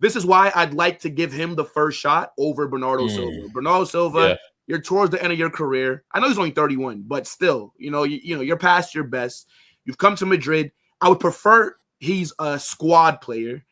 This is why I'd like to give him the first shot over Bernardo Silva. Bernardo Silva, you're towards the end of your career. I know he's only 31, but still, you're past your best. You've come to Madrid. I would prefer he's a squad player.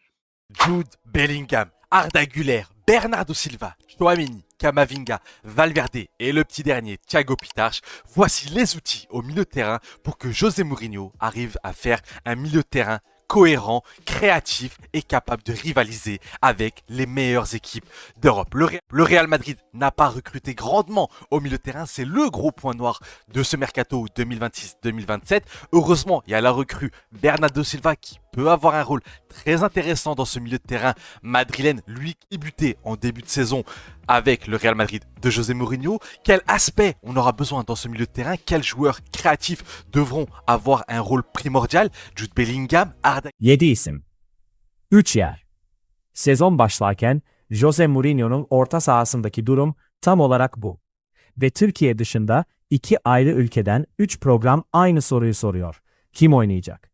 Jude Bellingham, Arda Güler, Bernardo Silva, Tchouaméni, Camavinga, Valverde et le petit dernier Thiago Pitarch, voici les outils au milieu de terrain pour que José Mourinho arrive à faire un milieu de terrain cohérent, créatif et capable de rivaliser avec les meilleures équipes d'Europe. Le Real Madrid n'a pas recruté grandement au milieu de terrain, c'est le gros point noir de ce mercato 2026-2027. Heureusement, il y a la recrue Bernardo Silva qui peut avoir un rôle très intéressant dans ce milieu de terrain madrilène, lui qui débutait en début de saison avec le Real Madrid de José Mourinho. Quel aspect on aura besoin dans ce milieu de terrain? Quels joueurs créatifs devront avoir un rôle primordial? Jude Bellingham, Arda... 7 isim. 3 yer. Sezon başlarken Jose Mourinho'nun orta sahasındaki durum tam olarak bu. Ve Türkiye dışında 2 ayrı ülkeden 3 program aynı soruyu soruyor. Kim oynayacak?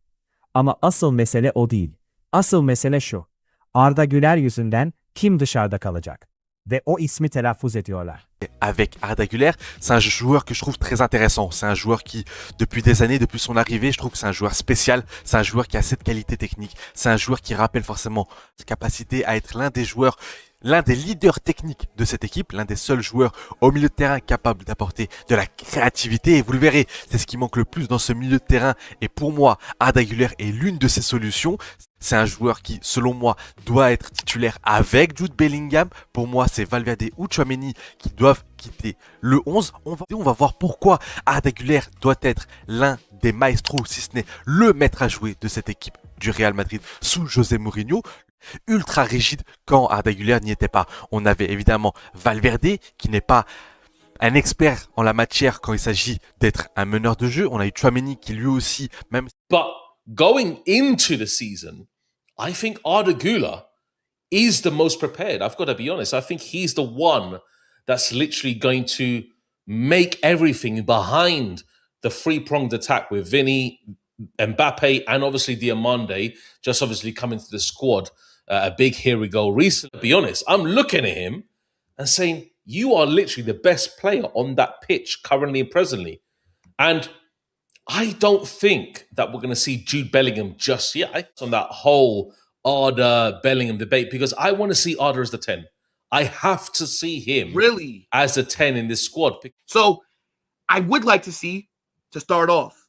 Ama asıl mesele o değil. Asıl mesele şu. Arda Güler yüzünden kim dışarıda kalacak? Ve o ismi telaffuz ediyorlar. Avec Arda Güler, c'est un joueur que je trouve très intéressant. C'est un joueur qui, depuis des années, depuis son arrivée, je trouve que c'est un joueur spécial. C'est un joueur qui a cette qualité technique. C'est un joueur qui rappelle forcément sa capacité à être l'un des joueurs, l'un des leaders techniques de cette équipe, l'un des seuls joueurs au milieu de terrain capable d'apporter de la créativité. Et vous le verrez, c'est ce qui manque le plus dans ce milieu de terrain. Et pour moi, Arda Güler est l'une de ces solutions. C'est un joueur qui, selon moi, doit être titulaire avec Jude Bellingham. Pour moi, c'est Valverde ou Tchouaméni qui doivent quitter le 11. On va voir pourquoi Arda Güler doit être l'un des maestros, si ce n'est le maître à jouer de cette équipe du Real Madrid sous José Mourinho. Ultra rigide quand Arda Güler n'y était pas. On avait évidemment Valverde qui n'est pas un expert en la matière quand il s'agit d'être un meneur de jeu. On a eu Tchouaméni qui lui aussi, même... But going into the season, I think Arda Güler is the most prepared. I've got to be honest. I think he's the one that's literally going to make everything behind the three-pronged attack with Vinny, Mbappe, and obviously Diamande just obviously coming to the squad. A big here we go recently. To be honest, I'm looking at him and saying, you are literally the best player on that pitch currently and presently. And I don't think that we're going to see Jude Bellingham just yet on that whole Arda Bellingham debate, because I want to see Arda as the 10. I have to see him really as the 10 in this squad. So I would like to see, to start off,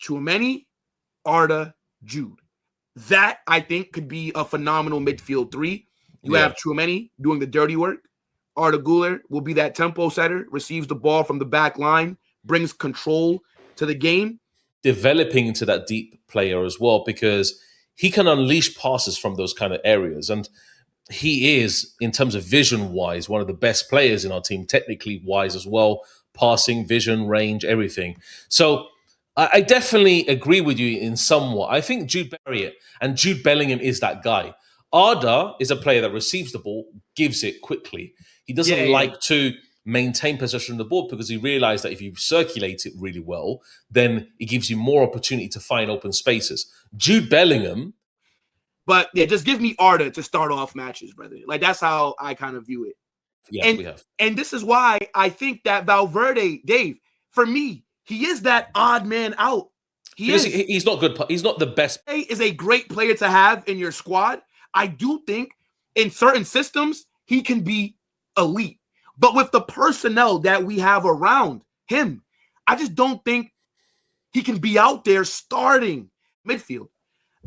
Tchouaméni, Arda, Jude. That, I think, could be a phenomenal midfield 3. You have Tchouaméni doing the dirty work. Arda Güler will be that tempo setter, receives the ball from the back line, brings control to the game. Developing into that deep player as well, because he can unleash passes from those kind of areas. And he is, in terms of vision-wise, one of the best players in our team, technically wise as well, passing, vision, range, everything. So I definitely agree with you in somewhat. I think Jude Bellingham is that guy. Arda is a player that receives the ball, gives it quickly. He doesn't like to maintain possession of the ball because he realized that if you circulate it really well, then it gives you more opportunity to find open spaces. Jude Bellingham. But yeah, just give me Arda to start off matches, brother. Like, that's how I kind of view it. Yes, we have. And this is why I think that Valverde, Dave, for me, he is that odd man out. He's not good. He's not the best. He is a great player to have in your squad. I do think in certain systems, he can be elite. But with the personnel that we have around him, I just don't think he can be out there starting midfield.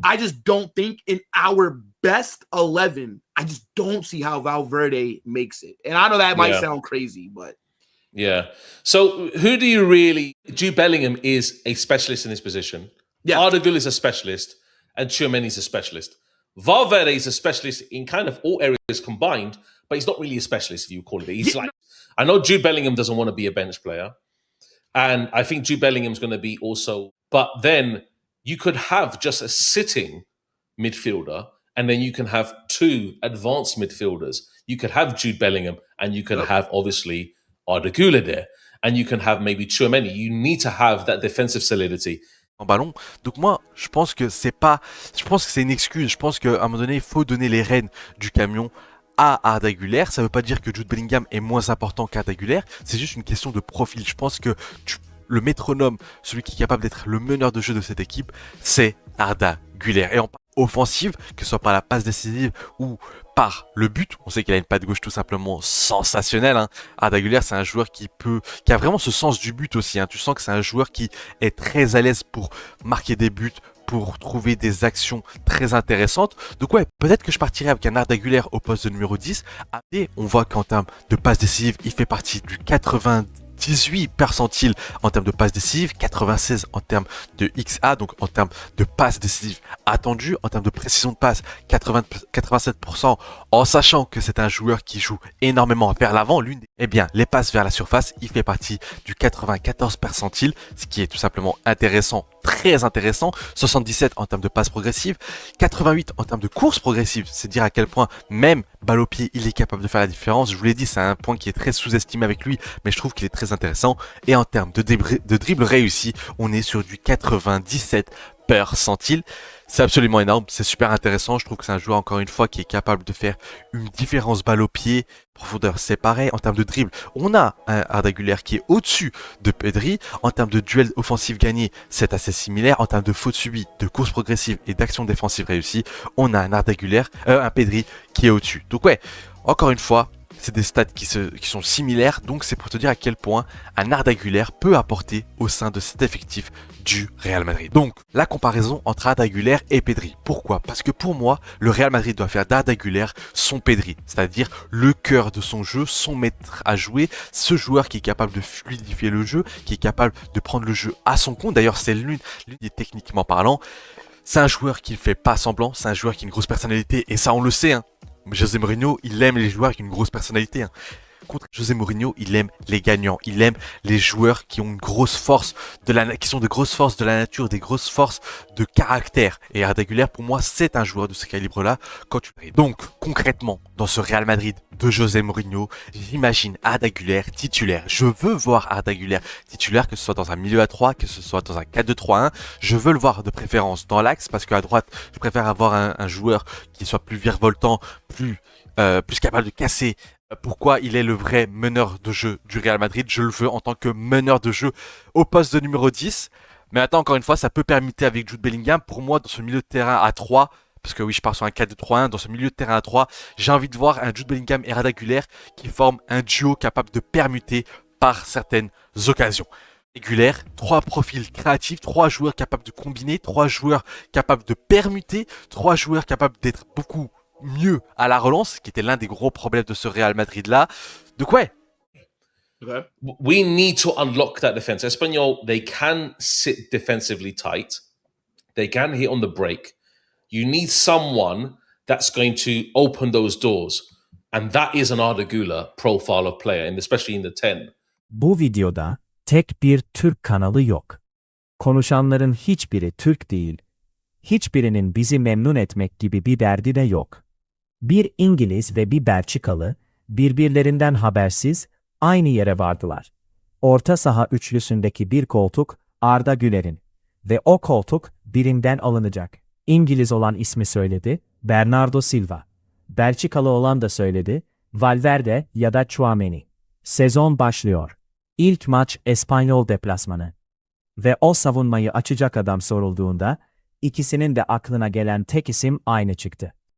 I just don't think in our best 11, I just don't see how Valverde makes it. And I know that might sound crazy, but... Yeah. So who do you really... Jude Bellingham is a specialist in this position. Yeah. Arda Güler is a specialist, and Tchouaméni is a specialist. Valverde is a specialist in kind of all areas combined, but he's not really a specialist, if you call it. He's like... I know Jude Bellingham doesn't want to be a bench player, and I think Jude Bellingham's going to be also... But then you could have just a sitting midfielder, and then you can have 2 advanced midfielders. You could have Jude Bellingham, and you could have, obviously, Arda Güler there. And you can have maybe Tchouaméni. You need to have that defensive solidity. en ballon. Donc moi, je pense que c'est pas, je pense que c'est une excuse. Je pense qu'à un moment donné, il faut donner les rênes du camion à Arda Güler. Ça veut pas dire que Jude Bellingham est moins important qu'Arda Güler. C'est juste une question de profil. Je pense que le métronome, celui qui est capable d'être le meneur de jeu de cette équipe, c'est Arda Güler. Et en offensive, que ce soit par la passe décisive ou par le but, on sait qu'il a une patte gauche tout simplement sensationnelle. Hein. Arda Güler, c'est un joueur qui a vraiment ce sens du but aussi. Hein. Tu sens que c'est un joueur qui est très à l'aise pour marquer des buts, pour trouver des actions très intéressantes. Donc ouais, peut-être que je partirais avec un Arda Güler au poste de numéro 10. Et on voit qu'en termes de passes décisives, il fait partie du 98 percentile en termes de passes décisives, 96 en termes de XA, donc en termes de passes décisives attendues, en termes de précision de passe, 87%, en sachant que c'est un joueur qui joue énormément vers l'avant, eh bien, les passes vers la surface, il fait partie du 94 percentile, ce qui est tout simplement intéressant, très intéressant, 77 en termes de passes progressives, 88 en termes de courses progressives, c'est dire à quel point même balle au pied, il est capable de faire la différence. Je vous l'ai dit, c'est un point qui est très sous-estimé avec lui, mais je trouve qu'il est très intéressant. Et en termes de dribble réussi, on est sur du 97 percentile. C'est absolument énorme, c'est super intéressant. Je trouve que c'est un joueur, encore une fois, qui est capable de faire une différence balle au pied, profondeur, c'est pareil. En termes de dribble, on a un Arda Güler qui est au-dessus de Pedri. En termes de duel offensif gagné, c'est assez similaire. En termes de fautes subies, de courses progressives et d'actions défensives réussies, on a un Arda Güler, un Pedri qui est au-dessus. Donc ouais, encore une fois, c'est des stats qui sont similaires, donc c'est pour te dire à quel point un Arda Güler peut apporter au sein de cet effectif du Real Madrid. Donc, la comparaison entre Arda Güler et Pedri. Pourquoi? Parce que pour moi, le Real Madrid doit faire d'Arda Güler son Pedri, c'est-à-dire le cœur de son jeu, son maître à jouer, ce joueur qui est capable de fluidifier le jeu, qui est capable de prendre le jeu à son compte. D'ailleurs, c'est l'une des techniquement parlant. C'est un joueur qui ne fait pas semblant, c'est un joueur qui a une grosse personnalité, et ça on le sait, hein. José Mourinho, il aime les joueurs avec une grosse personnalité. Hein. Contre José Mourinho, il aime les gagnants. Il aime les joueurs qui ont une grosse force qui sont de grosses forces de la nature, des grosses forces de caractère. Et Arda Güler, pour moi, c'est un joueur de ce calibre-là. Donc, concrètement, dans ce Real Madrid de José Mourinho, j'imagine Arda Güler titulaire. Je veux voir Arda Güler titulaire, que ce soit dans un milieu à 3, que ce soit dans un 4-2-3-1. Je veux le voir de préférence dans l'axe, parce qu'à droite, je préfère avoir un joueur qui soit plus virevoltant, plus capable de casser. Pourquoi il est le vrai meneur de jeu du Real Madrid? Je le veux en tant que meneur de jeu au poste de numéro 10. Mais attends, encore une fois, ça peut permuter avec Jude Bellingham. Pour moi, dans ce milieu de terrain à 3, parce que oui, je pars sur un 4-2-3-1, dans ce milieu de terrain à 3, j'ai envie de voir un Jude Bellingham et Arda Güler qui forment un duo capable de permuter par certaines occasions. Güler, 3 profils créatifs, 3 joueurs capables de combiner, 3 joueurs capables de permuter, 3 joueurs capables d'être beaucoup mieux à la relance, qui était l'un des gros problèmes de ce Real Madrid-là. Donc ouais. Okay. We need to unlock that defense. Espanyol, they can sit defensively tight. They can hit on the break. You need someone that's going to open those doors. And that is an Arda Güler profile of player, and especially in the 10. Bu videoda tek bir Türk kanalı yok. Konuşanların hiçbiri Türk değil. Hiçbirinin bizi memnun etmek gibi bir derdi de yok. Bir İngiliz ve bir Belçikalı, birbirlerinden habersiz, aynı yere vardılar. Orta saha üçlüsündeki bir koltuk, Arda Güler'in. Ve o koltuk, birinden alınacak. İngiliz olan ismi söyledi, Bernardo Silva. Belçikalı olan da söyledi, Valverde ya da Tchouaméni. Sezon başlıyor. İlk maç Espanyol deplasmanı. Ve o savunmayı açacak adam sorulduğunda, İkisinin de aklına gelen tek isim aynı çıktı.